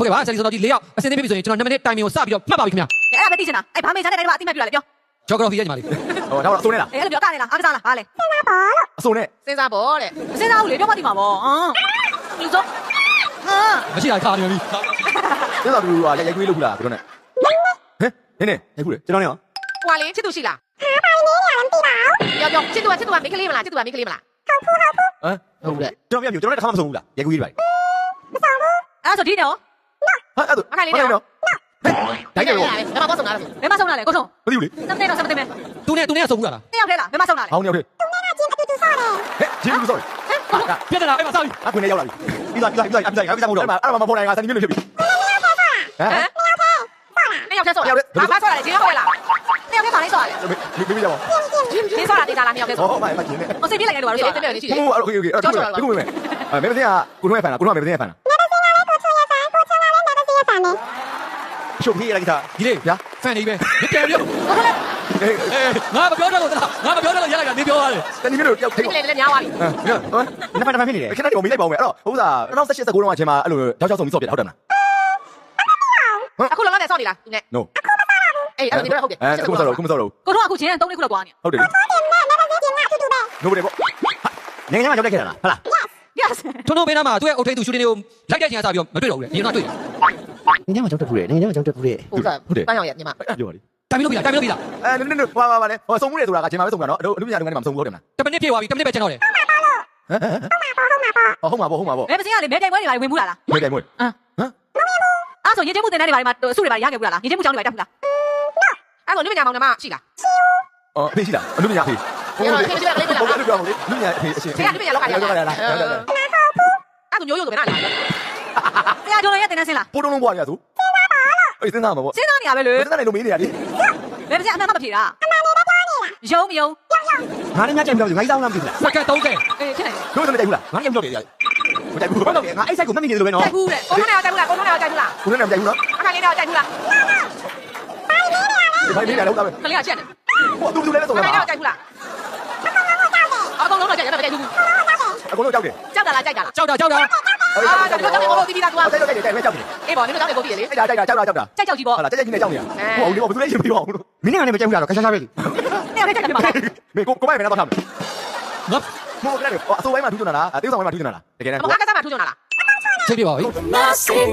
ဟုတ်ကဲ့ပါဆရာကြီးဆိုတော့ဒီ၄ယောက်အစင်းသေးပြီဆိုရင်ကျွန်တော်2မိနစ်တိုင်မင်ကိုစပြီးတော့မှတ်ပါပြီခင်ဗျာ အဲ့ဒါပဲသိချင်တာအဲ့ဘာမေးချတဲ့တိုင်းမှာအတိမတ်ပြလာလေပြော geography ရဲ့ညီမလေး ဟောဒါတော့အစိုးနဲ့လား အဲ့လိုပြောကနေလားအားကစားလားဘာလဲ အစိုးနဲ့ စဉ်းစားပေါ့တဲ့စဉ်းစားဘူးလေပြောမှသိမှာပေါ့လူစုဟာ မရှိတာခါနေပြီ ကျတော့သူရိုက်ခွေးလုပ်ဘူးလားတို့နဲ့ဟဲ့နင်းရိုက်ခွေးလေကျွန်တော်နဲ့ရော ဟွာလေချစ်သူရှိလားပြောချစ်သူကမိန်းကလေးမလားချစ်သူကမိန်းကလေးမလား ဟုတ်တယ်ကျွန်တော်ပြောကျွန်တော်နဲ့တစ်ခါမှမဆုံးဘူးလားရိုက်ခွေးတွေပါ အဲ့ဆိုဒီနေရော ဟာအဲ့ဒါ အခါလေးနေရော ဒိုင်းနေရော ဘယ်မှာဆုံးတာလဲဘယ်မှာဆုံးတာလဲကိုဆုံး မသိဘူးလေ နမနေတော့စမသိမဲ သူနဲ့ဆုံးဘူးလား တယောက်ထဲလားဘယ်မှာဆုံးတာလဲ ဟောင်းနေရောက်တယ်ဟဲ့ဂျင်းဘူးဆော့ ပြတ်တယ်လားအဲ့မှာစောက်ပြီ အခုနေရောက်လာပြီပြီးသားငါပြီးသားမို့တော့အဲ့မှာမပေါ်နိုင်ငါစနေမျိုးလေးဖြစ်ပြီဟမ် တယောက်ထဲဆုံးလားဘာဆုံးတာလဲဂျင်းရောက်လားတယောက်ထဲပါလဲဆုံးတာလဲ ပြီးရော ဂျင်းဆုံးတာတေးတာလားတယောက်ထဲဆုံး ဟောမကျင်းနေ 我随便来个多少钱？对对对，去。 ဟုတ်โอเคအဲ့ဒါကိုမေးမေးမသိကကိုတို့ရဲ့ဖန်လားကိုတို့ကမေးမသိရဲ့ဖန်လားရှုပ်ပြေးလိုက်တာ ဒီလေး ဗျာ ဖန်နေပဲမပြန်ပြုတ် အေး ငါမပြောတော့ဘူးလားငါမပြောတော့ရလိုက်တာနေပြောရတယ် တနည်းမျိုးတယောက်ထိတ် 你来များသွားပြီ ဟမ်နှစ်ဖက်ဖြစ်နေတယ်ခဏတော့မေးလိုက်ပါဦးမယ်အဲ့တော့ဟုတ်သား2018 19တော့အချိန်မှာအဲ့လိုတောက်ချောက်ဆုံးပြီးစော့ပြတာဟုတ်တယ်မလား အခုလောလောဆယ်စောင့်နေလားသူနဲ့ no အေးအဲ့ဒါဟုတ်တယ် အခုမစော့တော့ကိုတော့အခုချင်း3နှစ်ခုလောက်ကွာနေ ဟုတ်တယ် no ဘယ်ပေါ့နိုင်ငံမှာရောက်လိုက်ခဲ့တာလားဟုတ်လား yes ထုံထုံပေးနာမှာသူ့ရဲ့အုတ်ထိန်သူရှူတင်တွေကိုလိုက်တဲ့ချိန်ကစပြီးတော့မတွေ့တော့ဘူးလေအရင်ကတွေ့တယ် နိုင်ငံမှာရောက်တက်ဘူးလေနိုင်ငံမှာရောက်တက်ဘူးလေ ဟုတ်ကဲ့ပန်းရောက်ရညီမ ပြောပါလေ တိုင်ပြီးလို့ပြီလားတိုင်ပြီးလို့ပြီလား နဟွာလေဟောဆုံးမှုလေဆိုတာကချိန်မှာပဲဆုံးတာနော်အလုပ်ပညာလုပ်ငန်းတွေမှာမဆုံးဘူးဟုတ်တယ်မလား 10မိနစ်ပြည့်သွားပြီ10မိနစ်ပဲကျန်တော့တယ် ဟုတ်မှာပေါ့ဘယ် ဘယ်ပစင်းကလေမဲတိုင်ပွဲတွေပါဝင်ဘူးလား မွေးတယ်မွေး အဲ့ဆိုရင်ကျင်းမှုတင်တဲ့တွေပါမှာစုတွေပါရခဲ့ဘူးလားရင်ကျင်းမှုကြောင်းတွေပါတက်ဘူးလားအဲ့ဆိုလူပညာမောင်နှမရှိလား အော်ဖေးရှိလားအလူပညာဖေး ဟုတ်တယ်ဖေးရှိလားဖေးရှိလား ဟုတ်တယ်ပြောပါဦးလေလူပညာဖေးအရှင်း ဖေးကလူပညာလောက်ကရအဲ့ဆိုမျိုးရိုးဆိုဘယ်နာလဲတရားတော်ရဲ့တင်နေစင်းလား ပိုးတုံးလုံးဘွားရဆိုအေးစဉ်းစားမှာပေါ့ စဉ်းစားနေရပဲလေ စဉ်းစားနေလို့မေးနေရလေ ဘယ်ပစင်းအမှန်မဖြေတာယုံမယုံ ငါလည်းညကြိုက်ပြောငါးစောင်းလားမသိဘူးလား စက္ကန့်30 အေးဖြစ်နေတယ် တို့လည်းကြိုက်ဘူးလားငါလည်းကြောက်တယ်ရတယ်မကြိုက်ဘူးဘာလို့လဲငါအဲ့ဆိုင်ကိုမမြင်နေလို့ပဲနော် ကြိုက်ဘူးတဲ့ကိုထုံးနေအောင်ကြိုက်ဘူးလားကိုထုံးနေအောင်ကြိုက်ဘူးလား ကိုလည်းမကြိုက်ဘူးနော် အခါလေးနေအောင်ကြိုက်ဘူးလား ဒီဖိုင်လေးလည်းလောက်တာပဲ ခလေးကချက်တယ် ဟိုသူလည်းဆုံး အခါ တာ လေးနေအောင်ကြိုက်ဘူးလားအကောင်လုံးတော့ကြိုက်တယ်မကြိုက်ဘူး အကုန်လုံးကြောက်တယ် ကြောက်တာလားကြိုက်တာလား ကြောက်တာ အာဒါကြောက်တယ်ကိုလိုတီးပြီးသားကွာ ကြောက်တယ်ကြောက်တယ်ကြောက်တယ် အေးပေါ့နင်တို့ကြောက်တယ်ကိုပြီးလေ အဲ့ဒါကြောက်တာ ကြိုက်ကြောက်ကြီးပေါ့ ဟာလားကြက်ကြီးနဲ့ကြောက်နေတာဟိုဦးလေးဘာသူလဲရှင်ပြီးတော့မင်းနဲ့လည်းမကြိုက်ဘူးလားခါရှာရှာပဲလေ နေရာလေးကြိုက်တယ်ပါ မင်းကိုမိုက်မင်းတော့ထားမယ် ငါ မို့ကလည်းအစိုးရမှာထူးချွန်တာလားတေးဆောင်ပိုင်းမှာထူးချွန်တာလားတကယ်တမ်း ဘာကစားမှထူးချွန်တာလား ချိန်ပြပါဦး Massive.